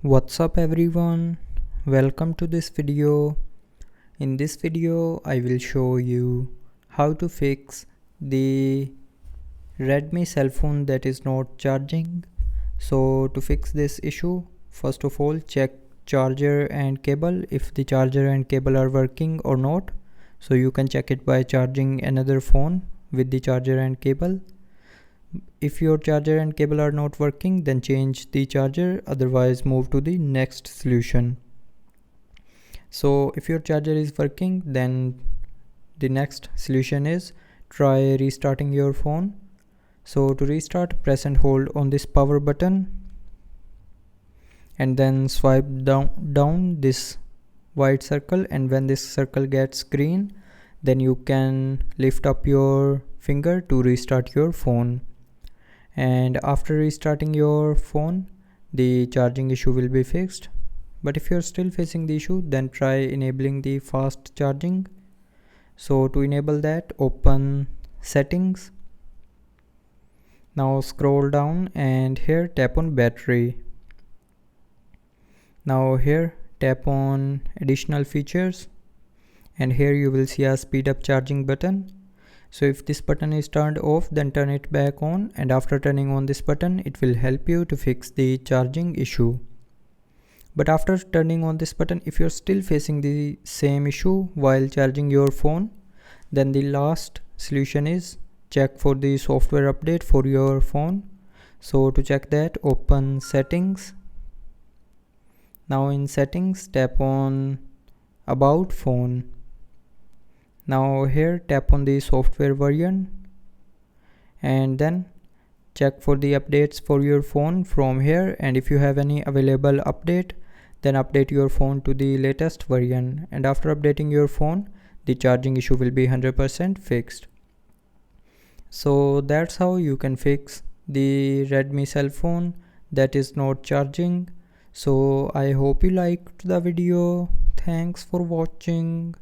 What's up everyone, welcome to this video. In this video I will show you how to fix the Redmi cell phone that is not charging. So to fix this issue, first of all check charger and cable if the charger and cable are working or not. So you can check it by charging another phone with the charger and cable. If your charger and cable are not working, then change the charger, otherwise move to the next solution. So if your charger is working, then the next solution is try restarting your phone. So to restart, press and hold on this power button and then swipe down this white circle, and when this circle gets green, then you can lift up your finger to restart your phone. And after restarting your phone, the charging issue will be fixed. But if you're still facing the issue, then try enabling the fast charging. So to enable that, open settings. Now scroll down and here tap on battery. Now here tap on additional features, and here you will see a speed up charging button. So if this button is turned off, then turn it back on, and after turning on this button, it will help you to fix the charging issue. But after turning on this button, if you're still facing the same issue while charging your phone, then the last solution is check for the software update for your phone. So to check that, open settings. Now in settings, tap on about phone. Now here tap on the software version and then check for the updates for your phone from here, and if you have any available update, then update your phone to the latest version, and after updating your phone, the charging issue will be 100% fixed. So that's how you can fix the Redmi cell phone that is not charging. So I hope you liked the video. Thanks for watching.